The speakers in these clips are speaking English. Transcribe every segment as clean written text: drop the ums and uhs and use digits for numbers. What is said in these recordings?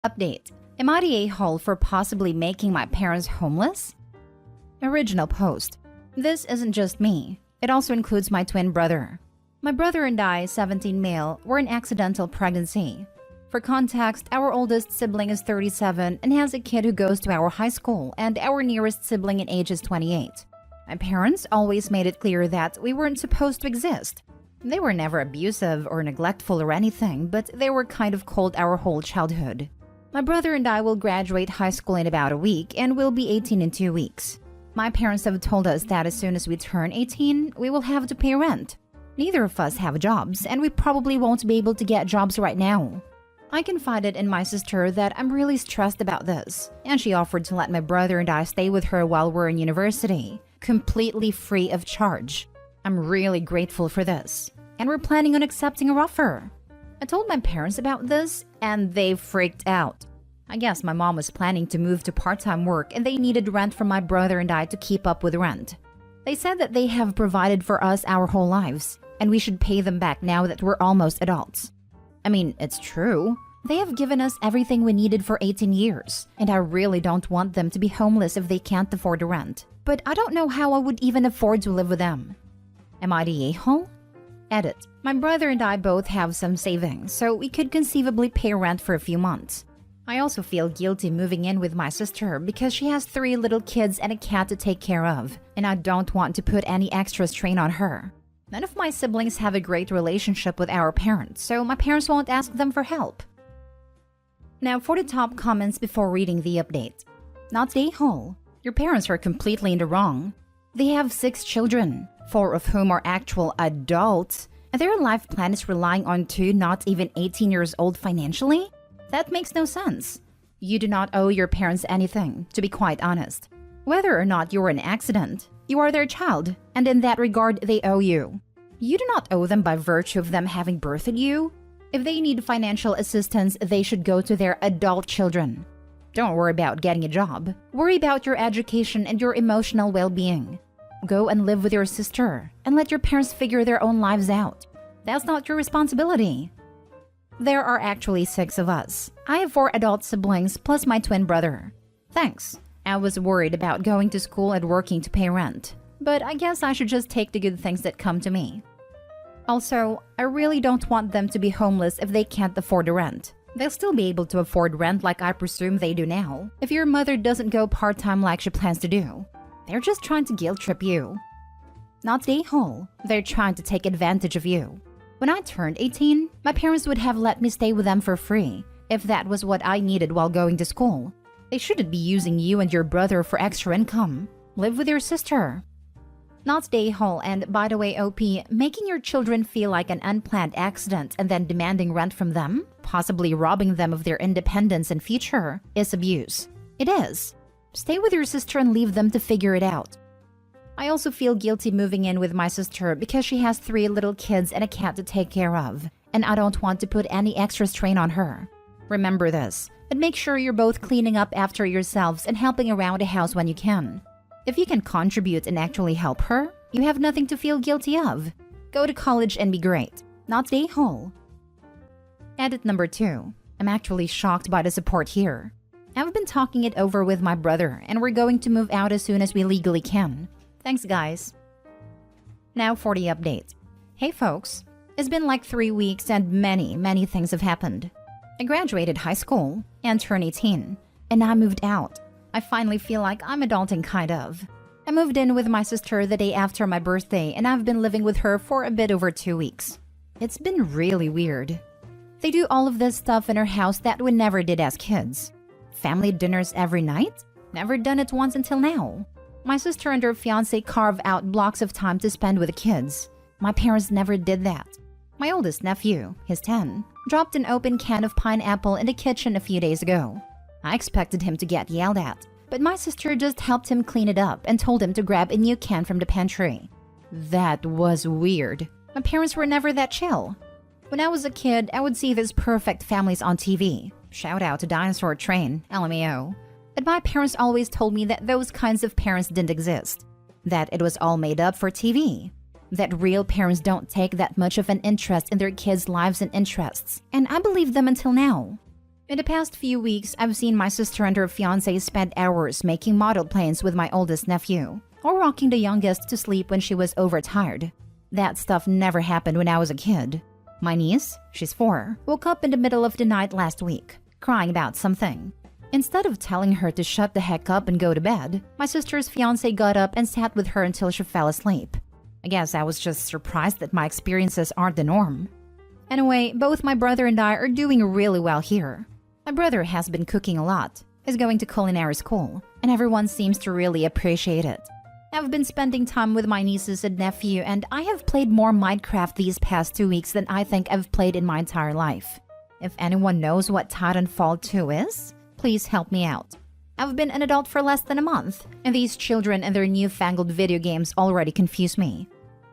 Update. Am I the a-hole for possibly making my parents homeless? Original post. This isn't just me. It also includes my twin brother. My brother and I, 17 male, were an accidental pregnancy. For context, our oldest sibling is 37 and has a kid who goes to our high school, and our nearest sibling in age is 28. My parents always made it clear that we weren't supposed to exist. They were never abusive or neglectful or anything, but they were kind of cold our whole childhood. My brother and I will graduate high school in about a week and will be 18 in 2 weeks. My parents have told us that as soon as we turn 18, we will have to pay rent. Neither of us have jobs, and we probably won't be able to get jobs right now. I confided in my sister that I'm really stressed about this, and she offered to let my brother and I stay with her while we're in university, completely free of charge. I'm really grateful for this, and we're planning on accepting her offer. I told my parents about this, and they freaked out. I guess my mom was planning to move to part-time work, and they needed rent from my brother and I to keep up with rent. They said that they have provided for us our whole lives, and we should pay them back now that we're almost adults. I mean, it's true. They have given us everything we needed for 18 years, and I really don't want them to be homeless if they can't afford the rent. But I don't know how I would even afford to live with them. Am I the a-hole? Edit. My brother and I both have some savings, so we could conceivably pay rent for a few months. I also feel guilty moving in with my sister because she has 3 little kids and a cat to take care of, and I don't want to put any extra strain on her. None of my siblings have a great relationship with our parents, so my parents won't ask them for help. Now for the top comments before reading the update. Not the a-hole. Your parents are completely in the wrong. They have 6 children, 4 of whom are actual adults, and their life plan is relying on 2 not even 18 years old financially? That makes no sense. You do not owe your parents anything, to be quite honest. Whether or not you were an accident, you are their child, and in that regard, they owe you. You do not owe them by virtue of them having birthed you. If they need financial assistance, they should go to their adult children. Don't worry about getting a job. Worry about your education and your emotional well-being. Go and live with your sister, and let your parents figure their own lives out. That's not your responsibility. There are actually 6 of us. I have 4 adult siblings plus my twin brother. Thanks. I was worried about going to school and working to pay rent, but I guess I should just take the good things that come to me. Also, I really don't want them to be homeless if they can't afford the rent. They'll still be able to afford rent like I presume they do now, if your mother doesn't go part-time like she plans to do. They're just trying to guilt-trip you. Not the a-hole. They're trying to take advantage of you. When I turned 18, my parents would have let me stay with them for free, if that was what I needed while going to school. They shouldn't be using you and your brother for extra income. Live with your sister. Not the a-hole, and by the way, OP, making your children feel like an unplanned accident and then demanding rent from them, possibly robbing them of their independence and future, is abuse. It is. Stay with your sister and leave them to figure it out. I also feel guilty moving in with my sister because she has 3 little kids and a cat to take care of, and I don't want to put any extra strain on her. Remember this, and make sure you're both cleaning up after yourselves and helping around the house when you can. If you can contribute and actually help her, you have nothing to feel guilty of. Go to college and be great. Not the a-hole. Edit number 2. I'm actually shocked by the support here. I've been talking it over with my brother, and we're going to move out as soon as we legally can. Thanks, guys. Now for the update. Hey, folks. It's been like 3 weeks and many things have happened. I graduated high school and turned 18, and I moved out. I finally feel like I'm adulting, kind of. I moved in with my sister the day after my birthday, and I've been living with her for a bit over 2 weeks. It's been really weird. They do all of this stuff in her house that we never did as kids. Family dinners every night? Never done it once until now. My sister and her fiancé carve out blocks of time to spend with the kids. My parents never did that. My oldest nephew, he's 10, dropped an open can of pineapple in the kitchen a few days ago. I expected him to get yelled at, but my sister just helped him clean it up and told him to grab a new can from the pantry. That was weird. My parents were never that chill. When I was a kid, I would see these perfect families on TV. Shout out to Dinosaur Train, LMAO. But my parents always told me that those kinds of parents didn't exist. That it was all made up for TV. That real parents don't take that much of an interest in their kids' lives and interests. And I believe them until now. In the past few weeks, I've seen my sister and her fiancé spend hours making model planes with my oldest nephew, or rocking the youngest to sleep when she was overtired. That stuff never happened when I was a kid. My niece, she's 4, woke up in the middle of the night last week, crying about something. Instead of telling her to shut the heck up and go to bed, my sister's fiancé got up and sat with her until she fell asleep. I guess I was just surprised that my experiences aren't the norm. Anyway, both my brother and I are doing really well here. My brother has been cooking a lot, is going to culinary school, and everyone seems to really appreciate it. I've been spending time with my nieces and nephew, and I have played more Minecraft these past 2 weeks than I think I've played in my entire life. If anyone knows what Titanfall 2 is, please help me out. I've been an adult for less than a month, and these children and their newfangled video games already confuse me.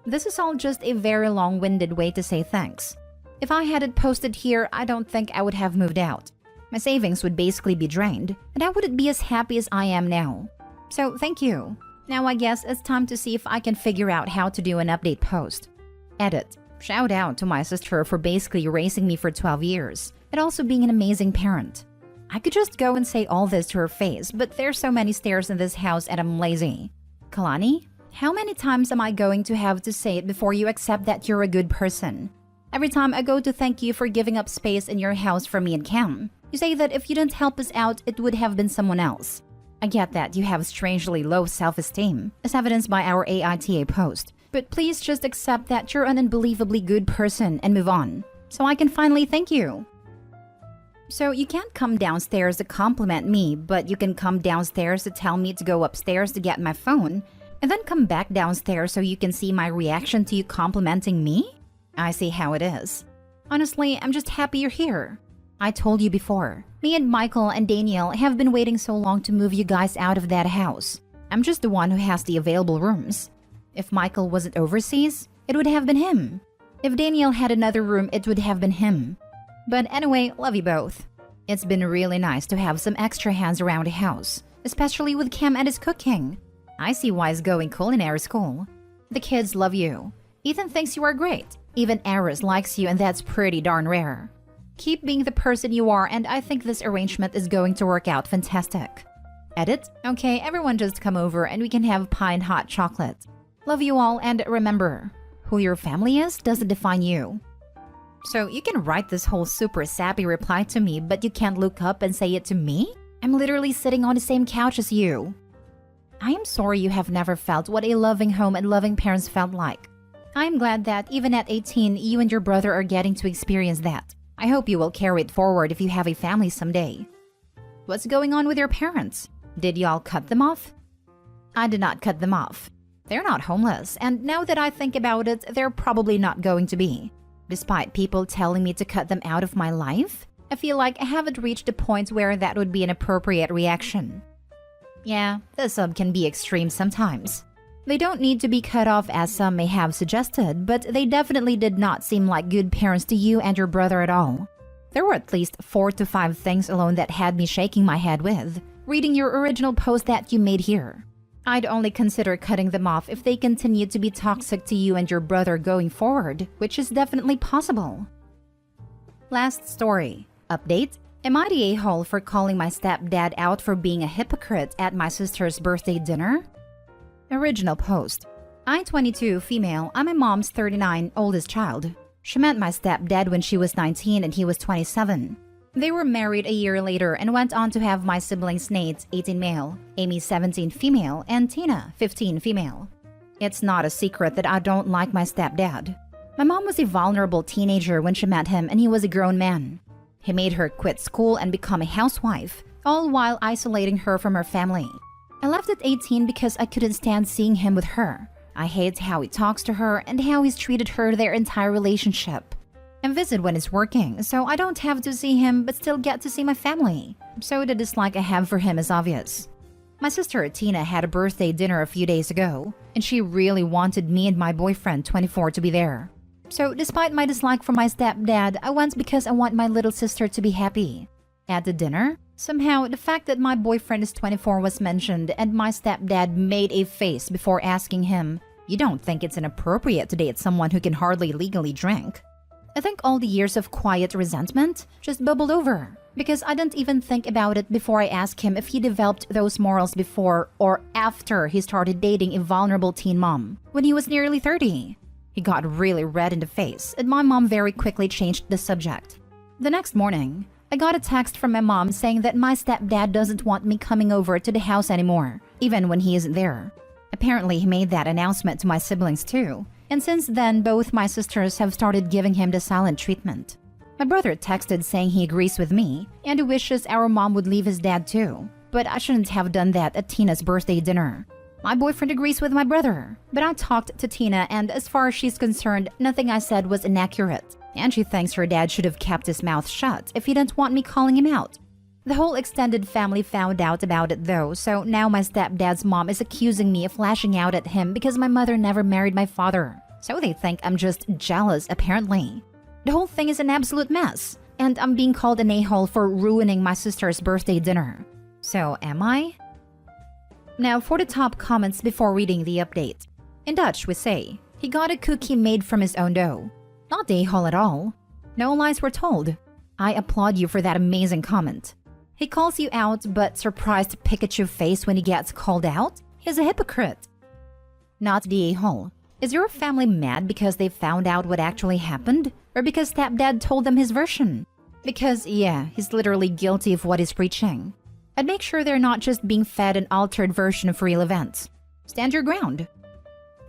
This is all just a very long-winded way to say thanks. If I had it posted here, I don't think I would have moved out. My savings would basically be drained, and I wouldn't be as happy as I am now. So thank you. Now I guess it's time to see if I can figure out how to do an update post. Edit. Shout out to my sister for basically raising me for 12 years, and also being an amazing parent. I could just go and say all this to her face, but there's so many stairs in this house and I'm lazy. Kalani, how many times am I going to have to say it before you accept that you're a good person? Every time I go to thank you for giving up space in your house for me and Cam, you say that if you didn't help us out, it would have been someone else. I get that you have strangely low self-esteem, as evidenced by our AITA post, but please just accept that you're an unbelievably good person and move on, so I can finally thank you. So you can't come downstairs to compliment me, but you can come downstairs to tell me to go upstairs to get my phone, and then come back downstairs so you can see my reaction to you complimenting me? I see how it is. Honestly, I'm just happy you're here. I told you before, me and Michael and Daniel have been waiting so long to move you guys out of that house. I'm just the one who has the available rooms. If Michael wasn't overseas, it would have been him. If Daniel had another room, it would have been him. But anyway, love you both. It's been really nice to have some extra hands around the house, especially with Cam and his cooking. I see why he's going culinary school. The kids love you. Ethan thinks you are great. Even Aris likes you, and that's pretty darn rare. Keep being the person you are, and I think this arrangement is going to work out fantastic. Edit? Okay, everyone just come over and we can have pie and hot chocolate. Love you all, and remember, who your family is doesn't define you. So you can write this whole super sappy reply to me, but you can't look up and say it to me? I'm literally sitting on the same couch as you. I am sorry you have never felt what a loving home and loving parents felt like. I am glad that even at 18, you and your brother are getting to experience that. I hope you will carry it forward if you have a family someday. What's going on with your parents? Did y'all cut them off? I did not cut them off. They're not homeless, and now that I think about it, they're probably not going to be. Despite people telling me to cut them out of my life, I feel like I haven't reached a point where that would be an appropriate reaction. Yeah, the sub can be extreme sometimes. They don't need to be cut off as some may have suggested, but they definitely did not seem like good parents to you and your brother at all. There were at least 4 to 5 things alone that had me shaking my head with, reading your original post that you made here. I'd only consider cutting them off if they continue to be toxic to you and your brother going forward, which is definitely possible. Last story. Update. Am I the a-hole for calling my stepdad out for being a hypocrite at my sister's birthday dinner? Original post. I, 22, female, I'm my mom's 39, oldest child. She met my stepdad when she was 19 and he was 27. They were married a year later and went on to have my siblings Nate, 18 male, Amy, 17 female, and Tina, 15 female. It's not a secret that I don't like my stepdad. My mom was a vulnerable teenager when she met him and he was a grown man. He made her quit school and become a housewife, all while isolating her from her family. I left at 18 because I couldn't stand seeing him with her. I hate how he talks to her and how he's treated her their entire relationship. I visit when he's working, so I don't have to see him but still get to see my family. So the dislike I have for him is obvious. My sister Tina had a birthday dinner a few days ago, and she really wanted me and my boyfriend, 24, to be there. So despite my dislike for my stepdad, I went because I want my little sister to be happy. At the dinner, somehow the fact that my boyfriend is 24 was mentioned, and my stepdad made a face before asking him, "You don't think it's inappropriate to date someone who can hardly legally drink?" I think all the years of quiet resentment just bubbled over. because I didn't even think about it before I asked him if he developed those morals before or after he started dating a vulnerable teen mom when he was nearly 30. He got really red in the face, and my mom very quickly changed the subject. The next morning, I got a text from my mom saying that my stepdad doesn't want me coming over to the house anymore, even when he isn't there. Apparently, he made that announcement to my siblings too, and since then, both my sisters have started giving him the silent treatment. My brother texted saying he agrees with me and wishes our mom would leave his dad too, but I shouldn't have done that at Tina's birthday dinner. My boyfriend agrees with my brother, but I talked to Tina and as far as she's concerned, nothing I said was inaccurate, and she thinks her dad should have kept his mouth shut if he didn't want me calling him out. The whole extended family found out about it though, so now my stepdad's mom is accusing me of lashing out at him because my mother never married my father. So they think I'm just jealous, apparently. The whole thing is an absolute mess, and I'm being called an a-hole for ruining my sister's birthday dinner. So am I? Now for the top comments before reading the update. In Dutch we say, he got a cookie made from his own dough. Not a-hole at all. No lies were told. I applaud you for that amazing comment. He calls you out but surprised Pikachu face when he gets called out? He's a hypocrite. Not the a-hole. Is your family mad because they found out what actually happened? Or because stepdad told them his version? Because, yeah, he's literally guilty of what he's preaching. I'd make sure they're not just being fed an altered version of real events. Stand your ground.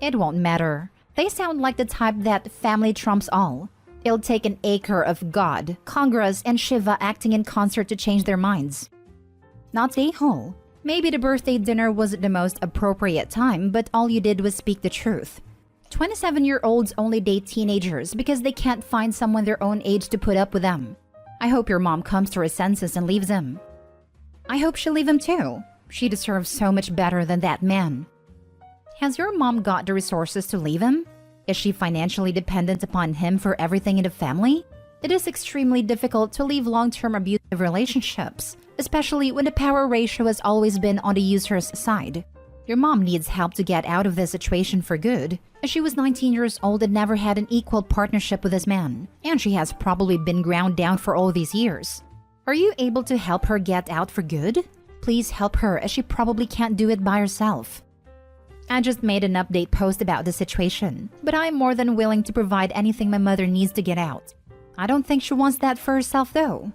It won't matter. They sound like the type that family trumps all. It'll take an acre of God, Congress, and Shiva acting in concert to change their minds. Not a-hole. Maybe the birthday dinner wasn't the most appropriate time, but all you did was speak the truth. 27-year-olds only date teenagers because they can't find someone their own age to put up with them. I hope your mom comes to her senses and leaves him. I hope she'll leave him too. She deserves so much better than that man. Has your mom got the resources to leave him? Is she financially dependent upon him for everything in the family? It is extremely difficult to leave long-term abusive relationships, especially when the power ratio has always been on the user's side. Your mom needs help to get out of this situation for good, as she was 19 years old and never had an equal partnership with this man, and she has probably been ground down for all these years. Are you able to help her get out for good? Please help her, as she probably can't do it by herself. I just made an update post about the situation, but I am more than willing to provide anything my mother needs to get out. I don't think she wants that for herself though.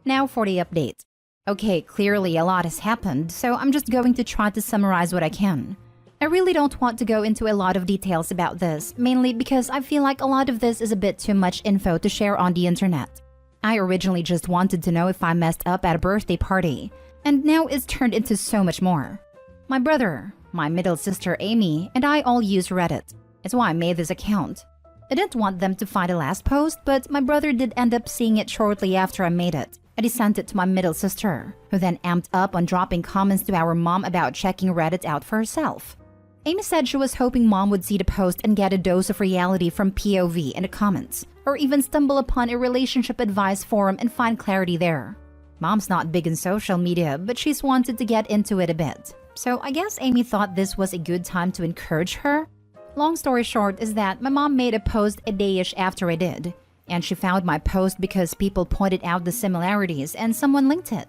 Now for the update. Okay, clearly a lot has happened, so I'm just going to try to summarize what I can. I really don't want to go into a lot of details about this, mainly because I feel like a lot of this is a bit too much info to share on the internet. I originally just wanted to know if I messed up at a birthday party, and now it's turned into so much more. My brother, my middle sister Amy, and I all use Reddit. It's why I made this account. I didn't want them to find the last post, but my brother did end up seeing it shortly after I made it, and he sent it to my middle sister, who then amped up on dropping comments to our mom about checking Reddit out for herself. Amy said she was hoping mom would see the post and get a dose of reality from POV in the comments, or even stumble upon a relationship advice forum and find clarity there. Mom's not big in social media, but she's wanted to get into it a bit. So I guess Amy thought this was a good time to encourage her. Long story short is that my mom made a post a day-ish after I did, and she found my post because people pointed out the similarities and someone linked it.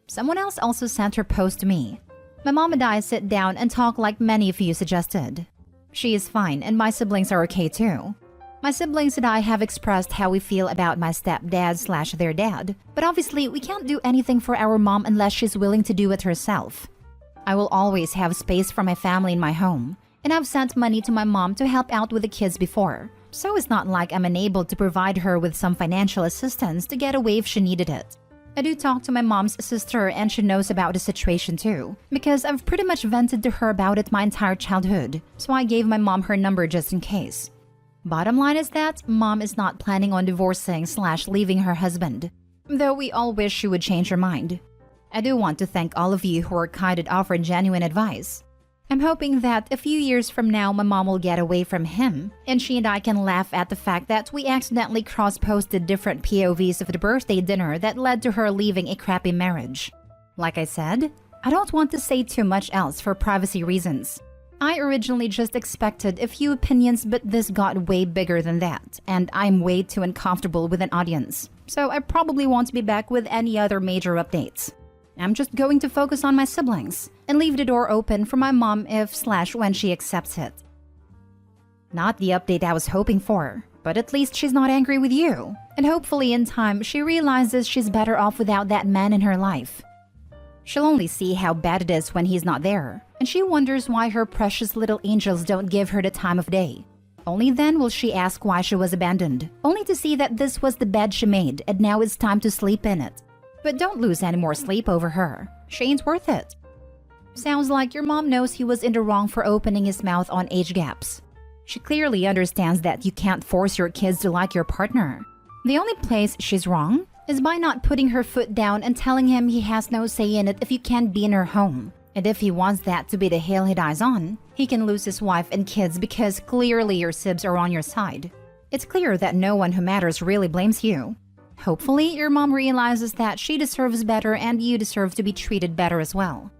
Someone else also sent her post to me. My mom and I sit down and talk like many of you suggested. She is fine and my siblings are okay too. My siblings and I have expressed how we feel about my stepdad/their dad, but obviously we can't do anything for our mom unless she's willing to do it herself. I will always have space for my family in my home, and I've sent money to my mom to help out with the kids before, so it's not like I'm unable to provide her with some financial assistance to get away if she needed it. I do talk to my mom's sister and she knows about the situation too, because I've pretty much vented to her about it my entire childhood, so I gave my mom her number just in case. Bottom line is that mom is not planning on divorcing/leaving her husband, though we all wish she would change her mind. I do want to thank all of you who are kind and offered genuine advice. I'm hoping that a few years from now my mom will get away from him, and she and I can laugh at the fact that we accidentally cross-posted different POVs of the birthday dinner that led to her leaving a crappy marriage. Like I said, I don't want to say too much else for privacy reasons. I originally just expected a few opinions, but this got way bigger than that, and I'm way too uncomfortable with an audience. so I probably won't be back with any other major updates. I'm just going to focus on my siblings and leave the door open for my mom if/when she accepts it. Not the update I was hoping for, but at least she's not angry with you. And hopefully in time, she realizes she's better off without that man in her life. She'll only see how bad it is when he's not there, and she wonders why her precious little angels don't give her the time of day. Only then will she ask why she was abandoned, only to see that this was the bed she made and now it's time to sleep in it. But don't lose any more sleep over her. She ain't worth it. Sounds like your mom knows he was in the wrong for opening his mouth on age gaps. She clearly understands that you can't force your kids to like your partner. The only place she's wrong is by not putting her foot down and telling him he has no say in it if you can't be in her home. And if he wants that to be the hill he dies on, he can lose his wife and kids because clearly your sibs are on your side. It's clear that no one who matters really blames you. Hopefully, your mom realizes that she deserves better and you deserve to be treated better as well.